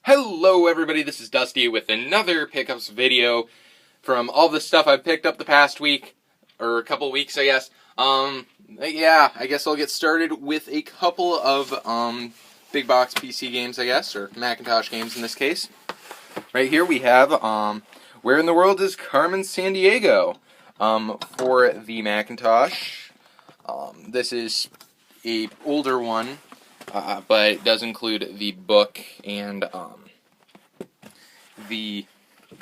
Hello everybody, this is Dusty with another pickups video from all the stuff I've picked up the past week, or a couple weeks I guess. Yeah, I guess I'll get started with a couple of big box PC games I guess, or Macintosh games in this case. Right here we have Where in the World is Carmen Sandiego for the Macintosh. This is a older one. But it does include the book and the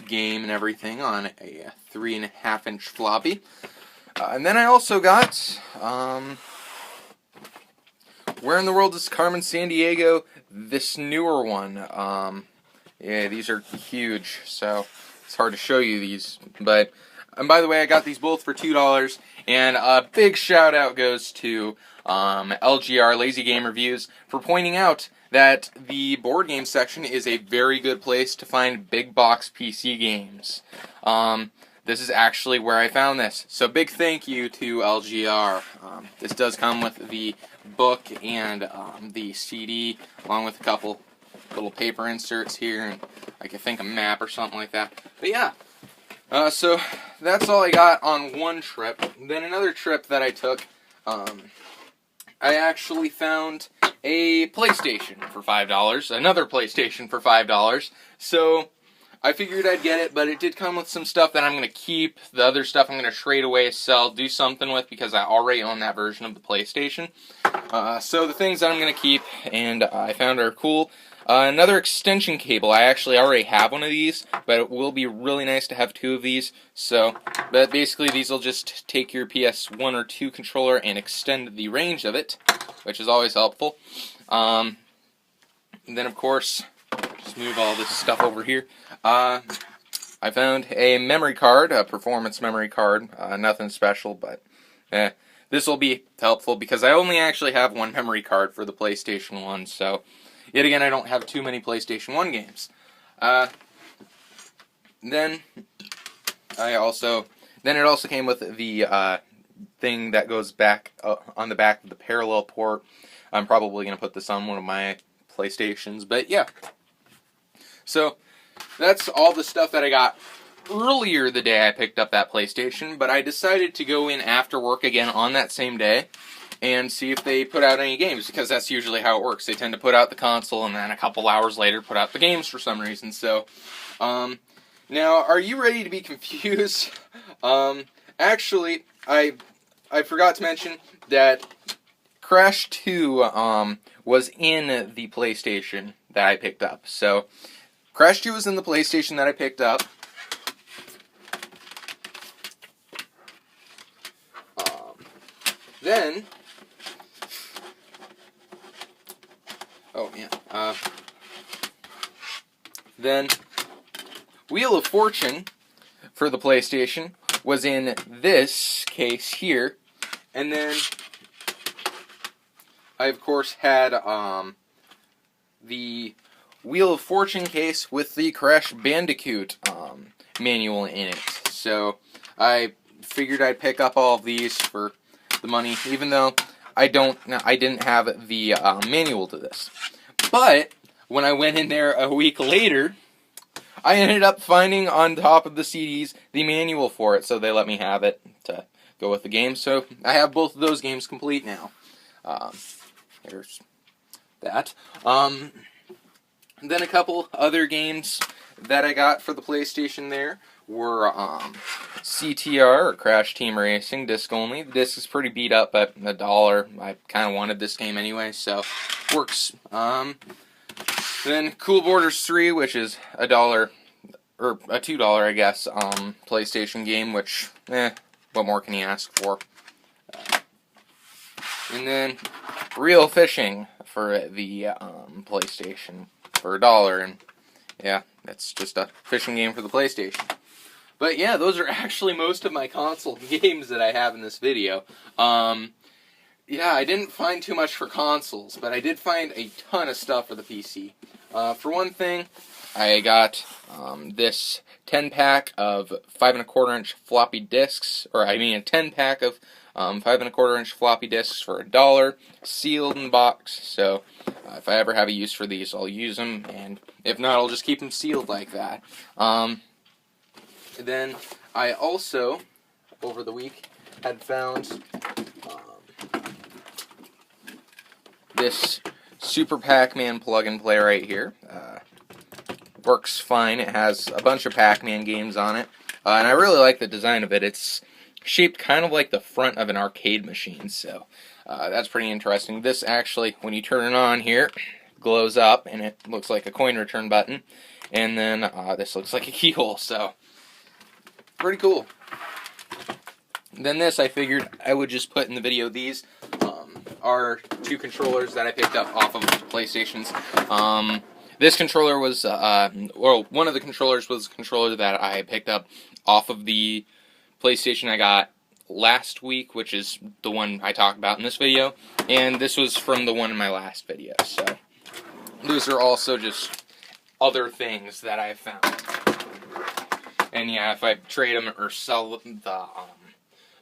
game and everything on a 3.5-inch floppy. And then I also got Where in the World is Carmen Sandiego? This newer one. Yeah, these are huge, so it's hard to show you these. But and by the way, I got these both for $2, and a big shout out goes to LGR Lazy Game Reviews for pointing out that the board game section is a very good place to find big box PC games. This is actually where I found this, so big thank you to LGR. This does come with the book and the CD, along with a couple little paper inserts here, and I think a map or something like that. But yeah. So that's all I got on one trip. Then another trip that I took, I actually found a PlayStation for $5, another PlayStation for $5. So I figured I'd get it, but it did come with some stuff that I'm going to keep. The other stuff I'm going to trade away, sell, do something with, because I already own that version of the PlayStation. So the things that I'm going to keep, and I found are cool. Another extension cable. I actually already have one of these, but it will be really nice to have two of these. So, but basically these will just take your PS1 or 2 controller and extend the range of it, which is always helpful. And then of course, just move all this stuff over here. I found a memory card, a performance memory card. Nothing special, but this will be helpful because I only actually have one memory card for the PlayStation 1, so yet again, I don't have too many PlayStation 1 games. Then it also came with the thing that goes back on the back of the parallel port. I'm probably going to put this on one of my PlayStations, but yeah. So that's all the stuff that I got earlier the day I picked up that PlayStation, but I decided to go in after work again on that same day and see if they put out any games, because that's usually how it works. They tend to put out the console and then a couple hours later put out the games for some reason. So, now, are you ready to be confused? Actually, I forgot to mention that Crash 2 was in the PlayStation that I picked up. So, Crash 2 was in the PlayStation that I picked up. Then, oh yeah, then Wheel of Fortune for the PlayStation was in this case here, and then I of course had the Wheel of Fortune case with the Crash Bandicoot manual in it. So I figured I'd pick up all of these for the money, even though I didn't have the manual to this. But when I went in there a week later, I ended up finding on top of the CDs the manual for it, so they let me have it to go with the game. So I have both of those games complete now. There's that. Then a couple other games that I got for the PlayStation there were CTR, or Crash Team Racing, disc only. The disc is pretty beat up at $1. I kind of wanted this game anyway, so works. Then Cool Borders 3, which is $1, or a $2, I guess, PlayStation game, which, what more can you ask for? And then Real Fishing for the PlayStation for $1, and yeah, that's just a fishing game for the PlayStation. But yeah, those are actually most of my console games that I have in this video. Yeah, I didn't find too much for consoles, but I did find a ton of stuff for the PC. For one thing, I got this 10-pack of 5.25-inch floppy disks, or I mean a 10-pack of 5.25-inch floppy disks for $1, sealed in box. So If I ever have a use for these, I'll use them, and if not, I'll just keep them sealed like that. Then I also, over the week, had found this Super Pac-Man plug-and-play right here. Works fine. It has a bunch of Pac-Man games on it, and I really like the design of it. It's shaped kind of like the front of an arcade machine, so that's pretty interesting. This actually, when you turn it on here, glows up, and it looks like a coin return button, and then this looks like a keyhole, so pretty cool. Then this, I figured I would just put in the video. These are two controllers that I picked up off of PlayStation's. This controller was, well, one of the controllers was a controller that I picked up off of the PlayStation I got last week, which is the one I talked about in this video, and this was from the one in my last video, so those are also just other things that I found. And yeah, if I trade them or sell the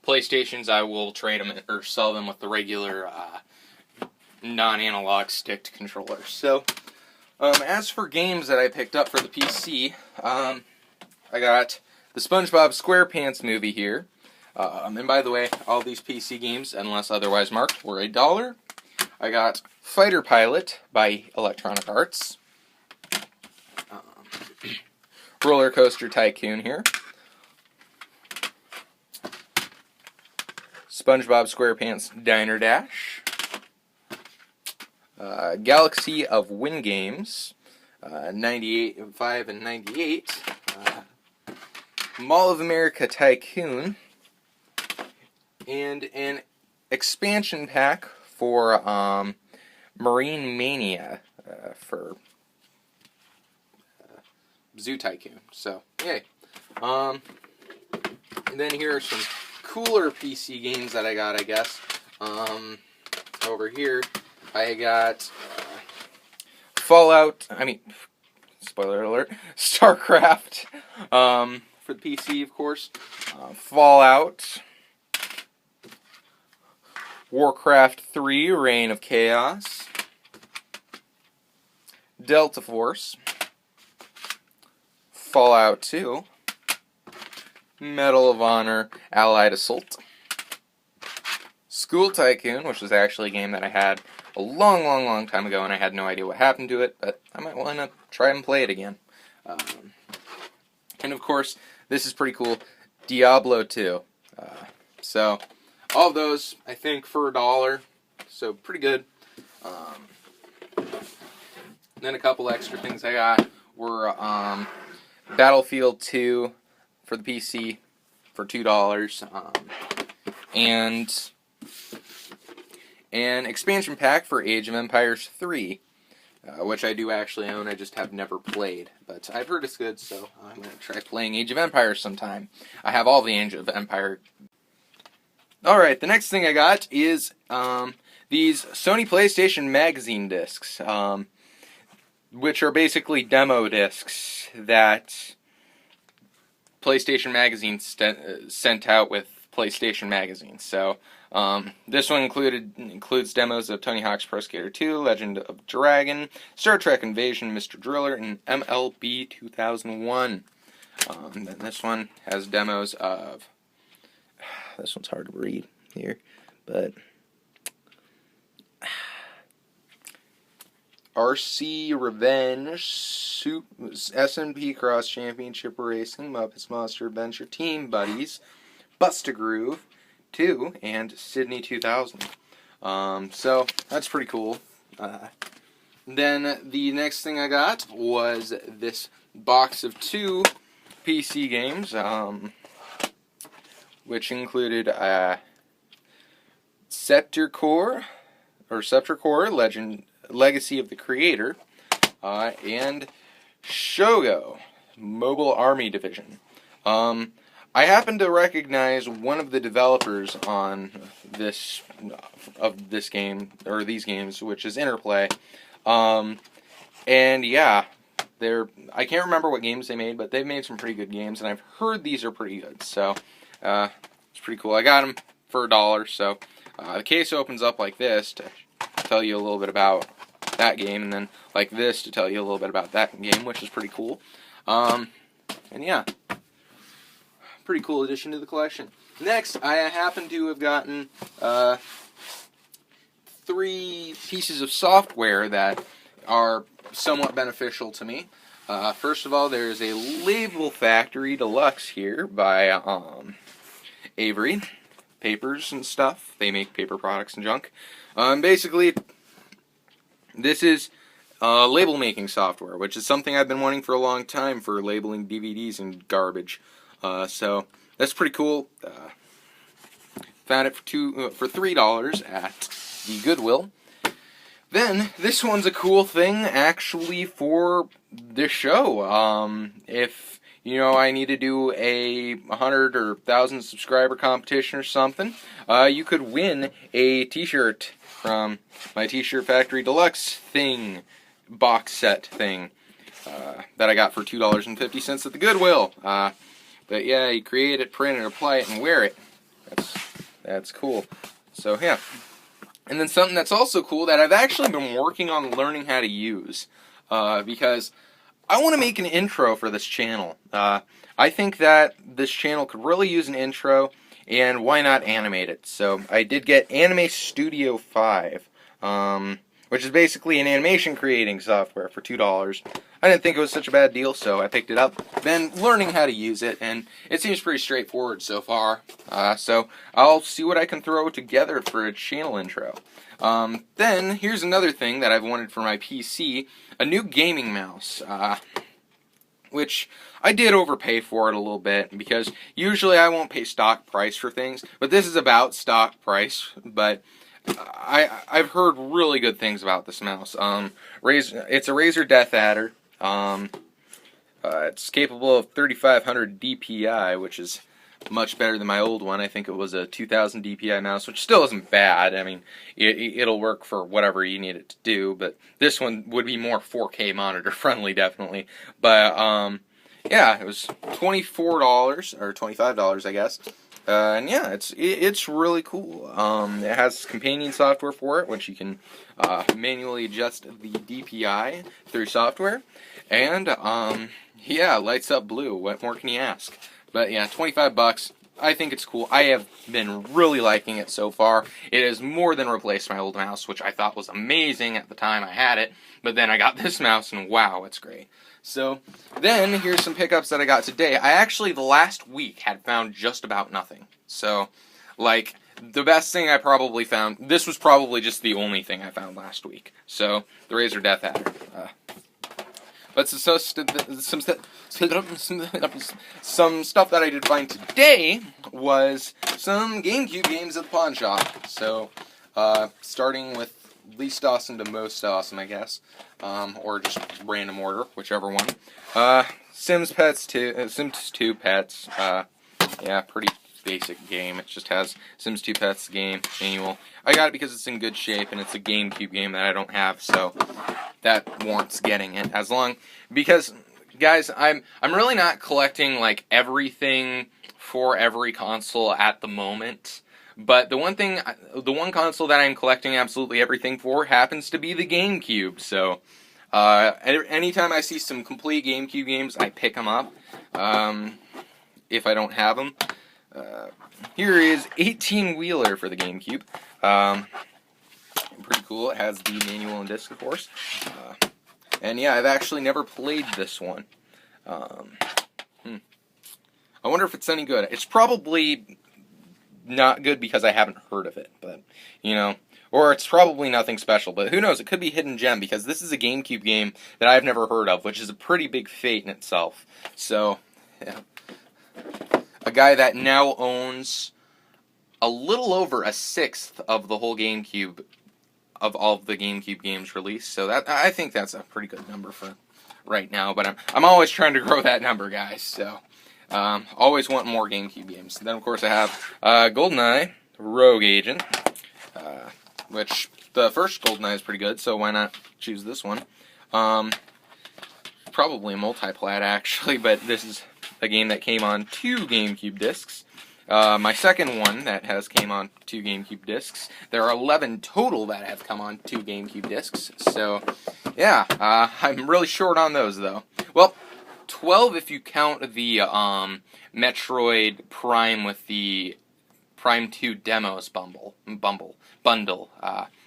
PlayStations, I will trade them or sell them with the regular non-analog sticked controllers. So, as for games that I picked up for the PC, I got the SpongeBob SquarePants movie here. And by the way, all these PC games, unless otherwise marked, were $1. I got Fighter Pilot by Electronic Arts. Roller Coaster Tycoon here. SpongeBob SquarePants Diner Dash. Galaxy of Win Games. 98, 5 and 98. Mall of America Tycoon. And an expansion pack for Marine Mania for Zoo Tycoon. So, yay. And then here are some cooler PC games that I got, I guess. Over here, I got spoiler alert, StarCraft, for the PC, of course. Fallout. Warcraft 3, Reign of Chaos. Delta Force. Fallout 2. Medal of Honor, Allied Assault. School Tycoon, which was actually a game that I had a long time ago, and I had no idea what happened to it, but I might want to try and play it again. And of course, this is pretty cool, Diablo 2. So, all of those, I think, for $1, so pretty good. Then a couple extra things I got were Battlefield 2 for the PC for $2, and an expansion pack for Age of Empires 3, which I do actually own, I just have never played, but I've heard it's good, so I'm going to try playing Age of Empires sometime. I have all the Age of Empire. Alright, the next thing I got is these Sony PlayStation Magazine discs, which are basically demo discs that PlayStation Magazine sent out with PlayStation Magazine. So, this one includes demos of Tony Hawk's Pro Skater 2, Legend of Dragon, Star Trek Invasion, Mr. Driller, and MLB 2001. Then this one has demos of... This one's hard to read here, but... RC Revenge, S&P Cross Championship Racing, Muppets Monster Adventure, Team Buddies, Bust-A-Groove 2, and Sydney 2000. So, that's pretty cool. Then the next thing I got was this box of 2 PC games, which included Scepter Core, Legacy of the Creator, and Shogo, Mobile Army Division. I happen to recognize one of the developers on these games, which is Interplay. And yeah, I can't remember what games they made, but they've made some pretty good games, and I've heard these are pretty good. So, it's pretty cool. I got them for $1, so the case opens up like this to tell you a little bit about that game, and then like this to tell you a little bit about that game, which is pretty cool. And yeah, pretty cool addition to the collection. Next, I happen to have gotten 3 pieces of software that are somewhat beneficial to me. First of all, there's a Label Factory Deluxe here by Avery. Papers and stuff. They make paper products and junk. Basically, this is label making software, which is something I've been wanting for a long time for labeling DVDs and garbage. So that's pretty cool. Found it for $3 at the Goodwill. Then, this one's a cool thing, actually, for this show. If, I need to do a 100 or 1,000 subscriber competition or something, you could win a t-shirt from my T-Shirt Factory Deluxe box set thing, that I got for $2.50 at the Goodwill. But yeah, you create it, print it, apply it, and wear it. That's cool. So, yeah. And then something that's also cool that I've actually been working on learning how to use, because I want to make an intro for this channel. I think that this channel could really use an intro, and why not animate it? So I did get Anime Studio 5, which is basically an animation creating software for $2. I didn't think it was such a bad deal, so I picked it up. Been learning how to use it, and it seems pretty straightforward so far. So I'll see what I can throw together for a channel intro. Then, here's another thing that I've wanted for my PC, a new gaming mouse, which I did overpay for it a little bit, because usually I won't pay stock price for things, but this is about stock price, but I've heard really good things about this mouse. It's a Razer Death Adder. It's capable of 3500 DPI, which is much better than my old one. I think it was a 2000 DPI mouse, which still isn't bad. I mean, it'll work for whatever you need it to do, but this one would be more 4K monitor friendly, definitely. But, yeah, it was $24, or $25, I guess. And yeah, it's really cool. It has companion software for it, which you can manually adjust the DPI through software. And, yeah, lights up blue. What more can you ask? But yeah, $25. I think it's cool. I have been really liking it so far. It has more than replaced my old mouse, which I thought was amazing at the time I had it. But then I got this mouse, and wow, it's great. So, then, here's some pickups that I got today. I actually, the last week, had found just about nothing. So, like, the best thing I probably found, this was probably just the only thing I found last week. So, the Razer Death Adder. But some stuff that I did find today was some GameCube games at the pawn shop. So, starting with least awesome to most awesome, I guess, or just random order, whichever one. Sims 2 Pets. Yeah, pretty basic game. It just has Sims 2 Pets game manual. I got it because it's in good shape and it's a GameCube game that I don't have, so that warrants getting it. Because guys, I'm really not collecting like everything for every console at the moment. But the one console that I'm collecting absolutely everything for happens to be the GameCube. So anytime I see some complete GameCube games, I pick them up. If I don't have them. Here is 18-wheeler for the GameCube. Pretty cool. It has the manual and disc, of course. And yeah, I've actually never played this one. I wonder if it's any good. It's probably not good because I haven't heard of it, but, or it's probably nothing special, but who knows, it could be hidden gem, because this is a GameCube game that I've never heard of, which is a pretty big fate in itself. So, yeah. A guy that now owns a little over a sixth of the whole GameCube, of all of the GameCube games released, so that I think that's a pretty good number for right now, but I'm always trying to grow that number, guys, so always want more GameCube games. Then, of course, I have GoldenEye, Rogue Agent, which the first GoldenEye is pretty good, so why not choose this one? Probably a multi-plat, actually, but this is a game that came on 2 GameCube discs. My second one that has came on 2 GameCube discs. There are 11 total that have come on 2 GameCube discs. So, yeah, I'm really short on those though. Well, 12 if you count the Metroid Prime with the Prime 2 demos bundle.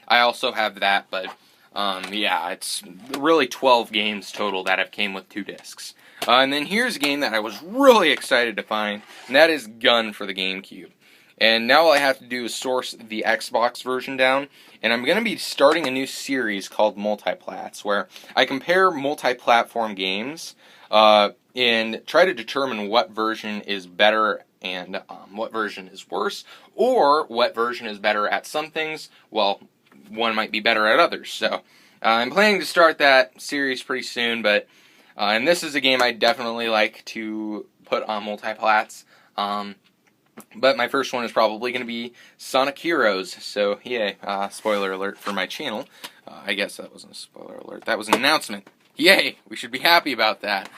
I also have that, but yeah, it's really 12 games total that have came with 2 discs. And then here's a game that I was really excited to find, and that is Gun for the GameCube. And now all I have to do is source the Xbox version down, and I'm going to be starting a new series called Multiplats, where I compare multi-platform games and try to determine what version is better and what version is worse, or what version is better at some things, while one might be better at others. So I'm planning to start that series pretty soon, but and this is a game I definitely like to put on Multiplats. But my first one is probably going to be Sonic Heroes. So, yay, spoiler alert for my channel. I guess that wasn't a spoiler alert. That was an announcement. Yay, we should be happy about that.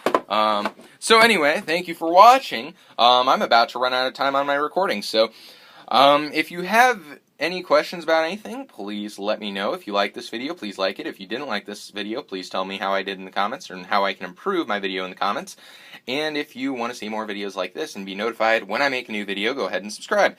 So anyway, thank you for watching. I'm about to run out of time on my recording. So, if you have any questions about anything, please let me know. If you like this video, please like it. If you didn't like this video, please tell me how I did in the comments or how I can improve my video in the comments. And if you want to see more videos like this and be notified when I make a new video, go ahead and subscribe.